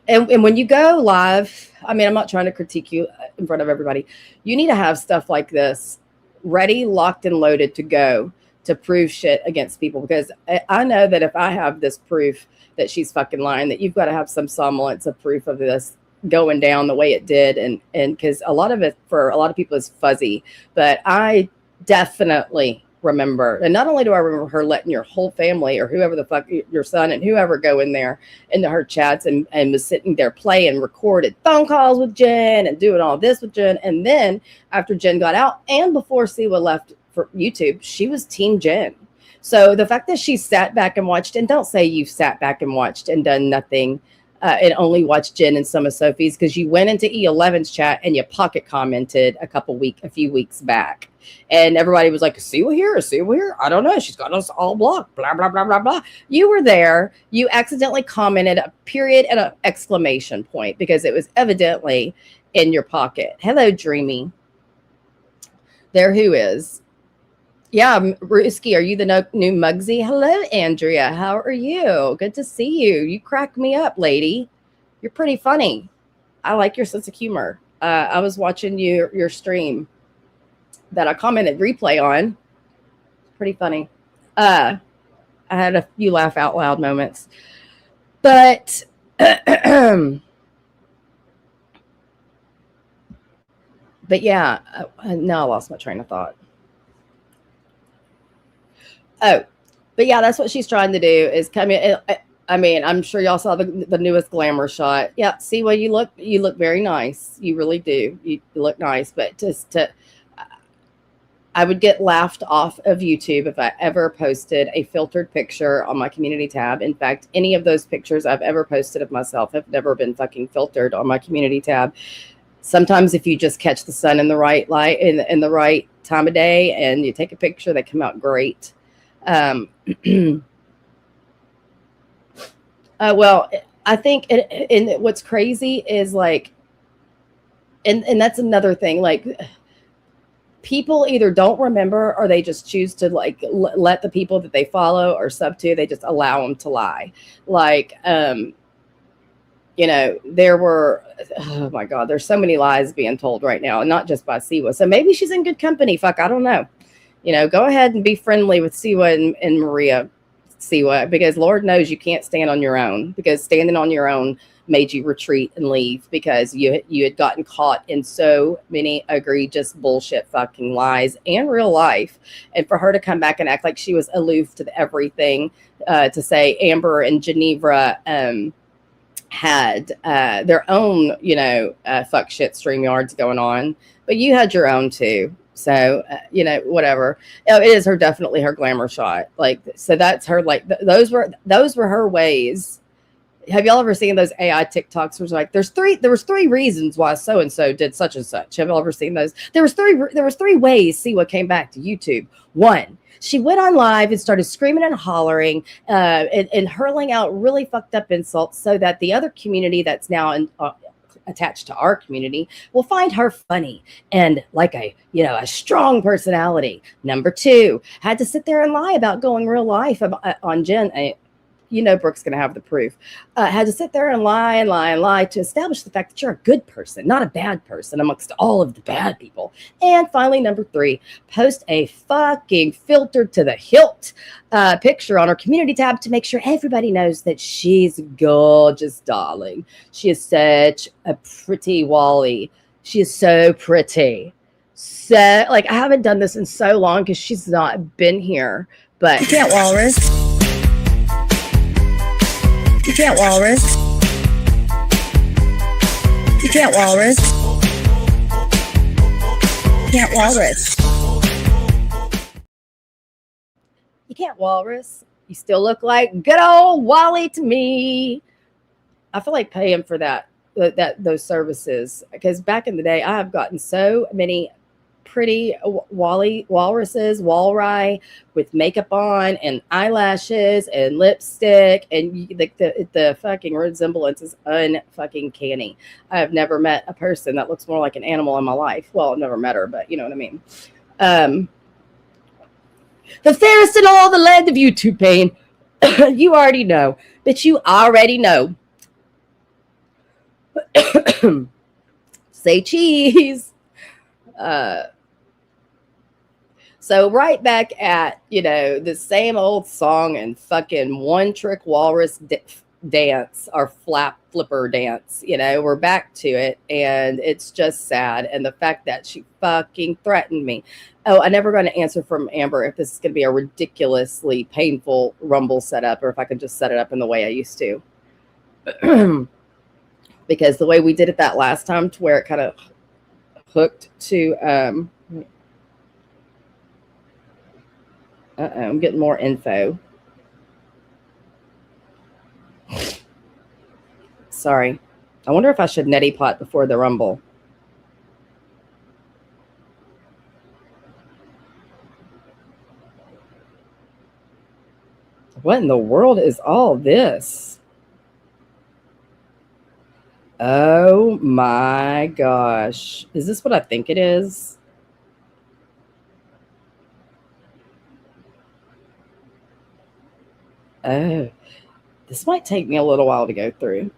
and when you go live, I mean, I'm not trying to critique you in front of everybody. You need to have stuff like this ready, locked, and loaded to go to prove shit against people. Because I know that if I have this proof that she's fucking lying, that you've got to have some semblance of proof of this going down the way it did. And because a lot of it for a lot of people is fuzzy, but I definitely remember, and not only do I remember her letting your whole family or whoever the fuck, your son and whoever, go in there into her chats and was sitting there playing recorded phone calls with Jen and doing all this with Jen. And then after Jen got out and before Siwa left for YouTube, she was Team Jen. So the fact that she sat back and watched, and don't say you've sat back and watched and done nothing and only watched Jen and some of Sophie's, because you went into E11's chat and you pocket commented a few weeks back. And everybody was like, see what here? I don't know. She's got us all blocked. Blah, blah, blah, blah, blah. You were there. You accidentally commented a period and an exclamation point because it was evidently in your pocket. Hello, Dreamy. There who is. Yeah, Ruski, are you the new Muggsy? Hello, Andrea. How are you? Good to see you. You crack me up, lady. You're pretty funny. I like your sense of humor. I was watching your stream that I commented replay on. Pretty funny. I had a few laugh out loud moments. But but yeah, now I lost my train of thought. Oh, but yeah, that's what she's trying to do is come in. I mean, I'm sure y'all saw the newest glamour shot. Yeah, see, well, you look very nice. You really do. You look nice, but I would get laughed off of YouTube if I ever posted a filtered picture on my community tab. In fact, any of those pictures I've ever posted of myself have never been fucking filtered on my community tab. Sometimes if you just catch the sun in the right light, in the right time of day, and you take a picture, they come out great. Well, I think, and what's crazy is like, and that's another thing, like, people either don't remember or they just choose to like let the people that they follow or sub to, they just allow them to lie. Like, you know, there were, oh my God, there's so many lies being told right now, and not just by Siwa. So maybe she's in good company. Fuck, I don't know. You know, go ahead and be friendly with Siwa and Maria, Siwa, because Lord knows you can't stand on your own, because standing on your own made you retreat and leave because you had gotten caught in so many egregious bullshit fucking lies and real life. And for her to come back and act like she was aloof to everything, to say Amber and Geneva had their own, you know, fuck shit StreamYards going on, but you had your own too. So, you know, whatever. It is definitely her glamour shot. Like, so that's her, like, those were her ways. Have y'all ever seen those AI TikToks where it's like, there was three reasons why so-and-so did such and such. Have y'all ever seen those? There was three ways Siwa came back to YouTube. One, she went on live and started screaming and hollering and hurling out really fucked up insults so that the other community that's now attached to our community will find her funny and like a strong personality. Number two, had to sit there and lie about going real life on Jen. You know, Brooke's going to have the proof. Had to sit there and lie to establish the fact that you're a good person, not a bad person amongst all of the bad people. And finally, number three, post a fucking filtered to the hilt picture on her community tab to make sure everybody knows that she's gorgeous, darling. She is such a pretty Wally. She is so pretty. So, like, I haven't done this in so long because she's not been here. But you can't walrus. You can't walrus. You can't walrus. You can't walrus. You can't walrus. You still look like good old Wally to me. I feel like paying for those services, because back in the day I have gotten so many pretty walruses, walrus with makeup on and eyelashes and lipstick, and the fucking resemblance is unfucking canny. I have never met a person that looks more like an animal in my life. Well, I've never met her, but you know what I mean. The fairest in all the land of YouTube, Pain. You already know, but you already know. Say cheese. So right back at, the same old song and fucking one trick walrus dance or flipper dance. We're back to it, and it's just sad. And the fact that she fucking threatened me. Oh, I never going to answer from Amber if this is going to be a ridiculously painful Rumble setup, or if I can just set it up in the way I used to. Because the way we did it that last time, to where it kind of hooked to I'm getting more info. Sorry. I wonder if I should neti pot before the Rumble. What in the world is all this? Oh my gosh. Is this what I think it is? Oh, this might take me a little while to go through.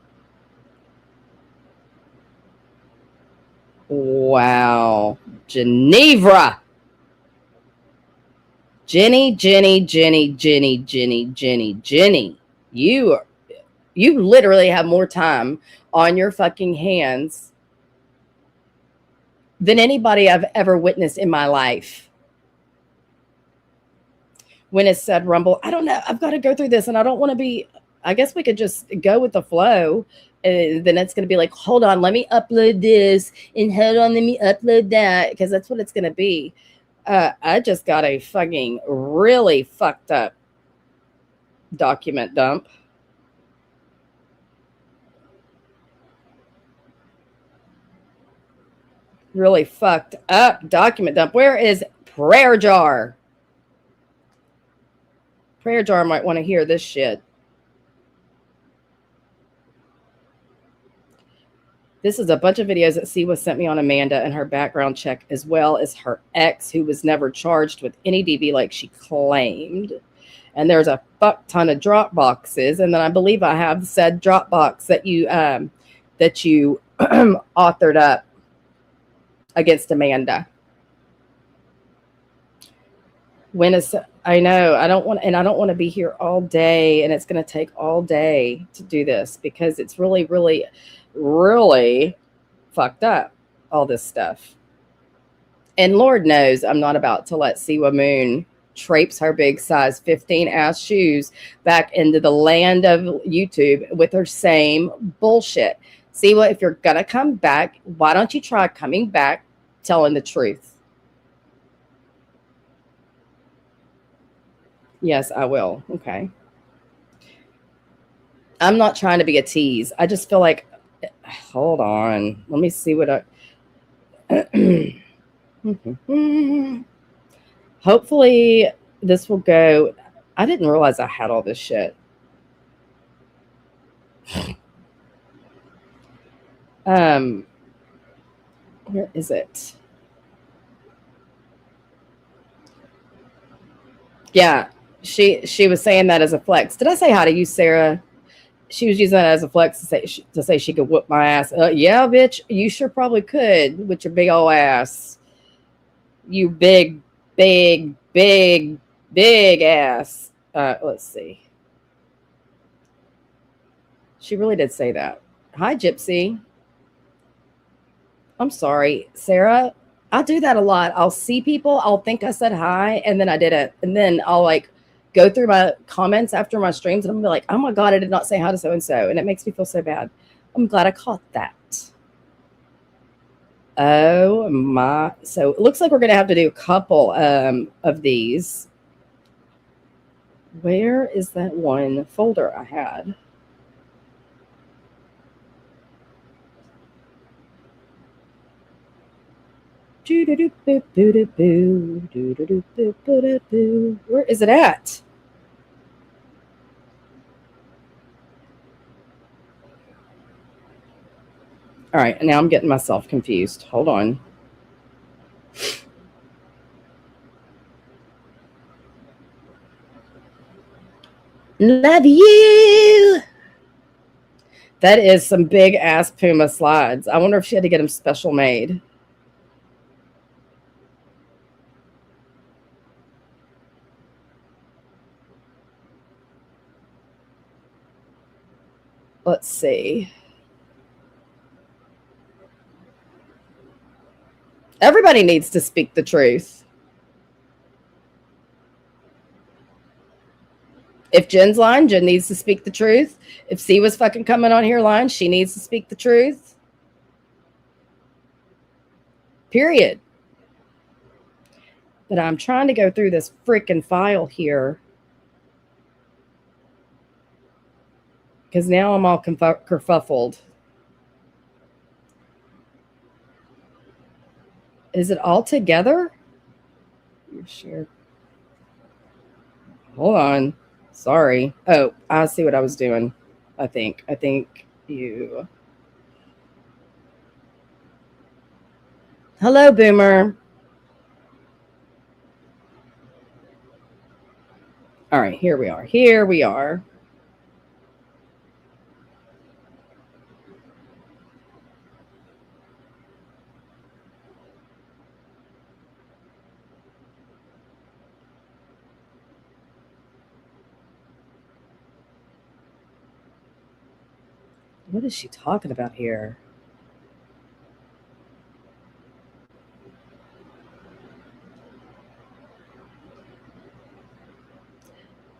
Wow. Geneva. Jenny. You literally have more time on your fucking hands than anybody I've ever witnessed in my life. When it said Rumble, I don't know. I've got to go through this, and I don't want to be. I guess we could just go with the flow. And then it's going to be like, hold on, let me upload this, and hold on, let me upload that, because that's what it's going to be. I just got a fucking really fucked up document dump. Really fucked up document dump. Where is Prayer Jar? Prayer Jar might want to hear this shit. This is a bunch of videos that Siwa sent me on Amanda and her background check, as well as her ex, who was never charged with any DV like she claimed. And there's a fuck ton of drop boxes. And then I believe I have said drop box that you authored up against Amanda. I know I don't want to be here all day, and it's going to take all day to do this, because it's really, really, really fucked up, all this stuff. And Lord knows I'm not about to let Siwa Moon traipse her big size 15 ass shoes back into the land of YouTube with her same bullshit. Siwa, if you're going to come back, why don't you try coming back telling the truth? Yes, I will. Okay. I'm not trying to be a tease. I just feel like, hold on. Let me see what I... Hopefully this will go. I didn't realize I had all this shit. Where is it? Yeah, she was saying that as a flex. Did I say hi to you, Sarah? She was using that as a flex to say she could whoop my ass. Yeah, bitch, you sure probably could with your big old ass. You big ass. Let's see. She really did say that. Hi, Gypsy. I'm sorry, Sarah. I do that a lot. I'll see people, I'll think I said hi, and then I didn't. And then I'll like go through my comments after my streams and I'm gonna be like, oh my God, I did not say hi to so and so. And it makes me feel so bad. I'm glad I caught that. Oh my. So it looks like we're gonna have to do a couple of these. Where is that one folder I had? Where is it at? All right, and now I'm getting myself confused. Hold on. Love you. That is some big ass Puma slides. I wonder if she had to get them special made. Let's see. Everybody needs to speak the truth. If Jen's lying, Jen needs to speak the truth. If C was fucking coming on here lying, she needs to speak the truth. Period. But I'm trying to go through this freaking file here. Because now I'm all kerfuffled. Is it all together? You're sure. Hold on. Sorry. Oh, I see what I was doing. I think you. Hello, Boomer. All right, here we are. Here we are. What is she talking about here?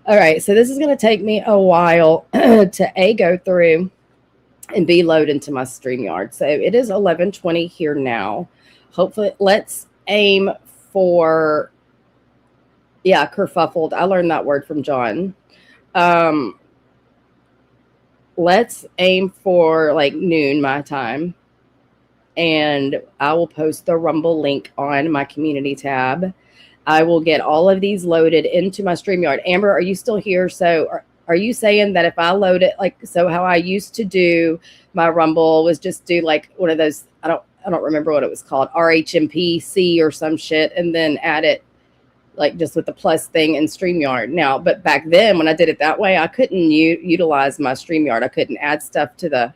All right, so this is going to take me a while to A, go through, and B, load into my StreamYard. So it is 11:20 here now. Hopefully, let's aim for, yeah, kerfuffled. I learned that word from John. Let's aim for like noon my time. And I will post the Rumble link on my community tab. I will get all of these loaded into my StreamYard. Amber, are you still here? So are you saying that if I load it, like, so how I used to do my Rumble was just do like one of those, I don't remember what it was called, RHMPC or some shit, and then add it like just with the plus thing in StreamYard. Now, but back then when I did it that way, I couldn't utilize my StreamYard. I couldn't add stuff to the,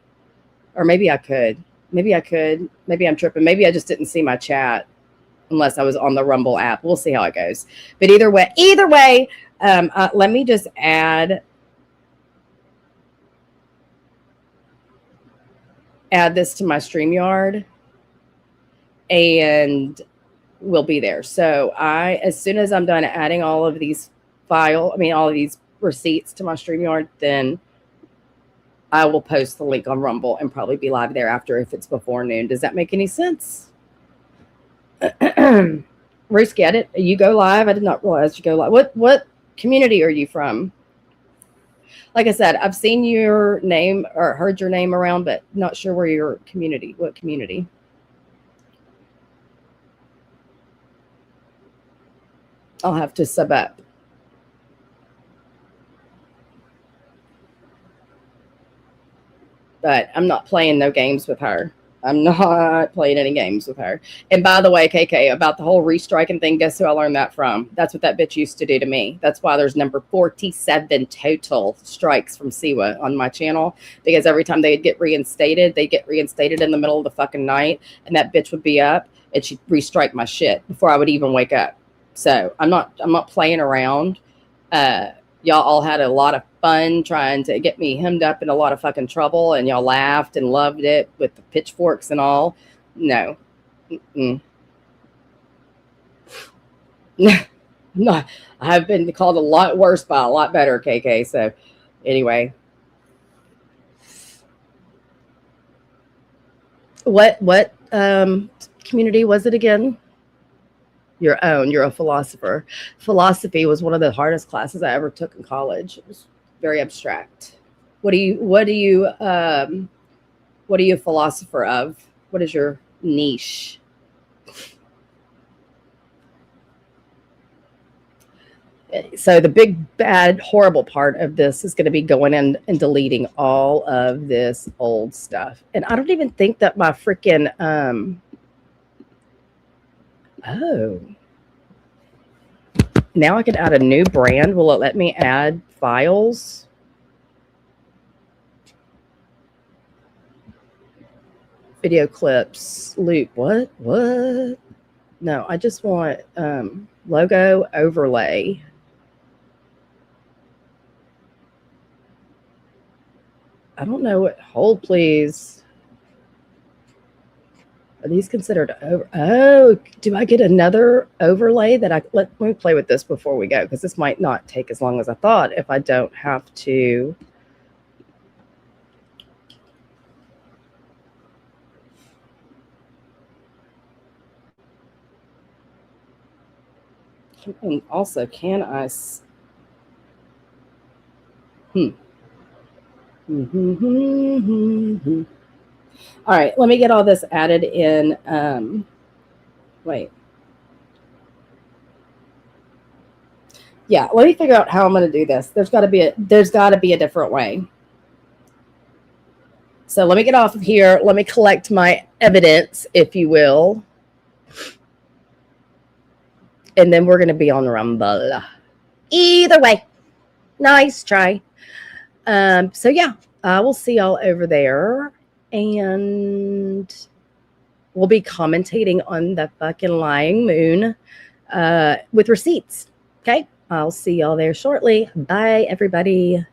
or maybe I could. Maybe I could. Maybe I'm tripping. Maybe I just didn't see my chat unless I was on the Rumble app. We'll see how it goes. But either way, let me just add this to my StreamYard and we'll be there. So as soon as I'm done adding all of these all of these receipts to my StreamYard, then I will post the link on Rumble and probably be live thereafter if it's before noon. Does that make any sense? Ruth, get it? You go live? I did not realize you go live. What community are you from? Like I said, I've seen your name or heard your name around, but not sure where your community, what community. I'll have to sub up. But I'm not playing no games with her. I'm not playing any games with her. And by the way, KK, about the whole restriking thing, guess who I learned that from? That's what that bitch used to do to me. That's why there's number 47 total strikes from Siwa on my channel. Because every time they'd get reinstated, they get reinstated in the middle of the fucking night. And that bitch would be up and she'd restrike my shit before I would even wake up. So I'm not playing around. Y'all all had a lot of fun trying to get me hemmed up in a lot of fucking trouble, and y'all laughed and loved it with the pitchforks and all. No. Mm-mm. No, I've been called a lot worse by a lot better, KK. So, anyway, what community was it again? Your own. You're a philosopher. Philosophy was one of the hardest classes I ever took in college. It was very abstract. What are you a philosopher of? What is your niche? So the big bad horrible part of this is going to be going in and deleting all of this old stuff. And I don't even think that my freaking oh, now I can add a new brand. Will it let me add files? Video clips, loop. What? No, I just want logo overlay. I don't know what. Hold, please. Are these considered over? Oh, do I get another overlay that let me play with this before we go, because this might not take as long as I thought if I don't have to. And also, can I? All right, let me get all this added in. Wait. Yeah, let me figure out how I'm going to do this. There's got to be a different way. So let me get off of here. Let me collect my evidence, if you will. And then we're going to be on Rumble. Either way, nice try. So yeah, I will see y'all over there. And we'll be commentating on the fucking lying moon with receipts. Okay, I'll see y'all there shortly. Bye, everybody.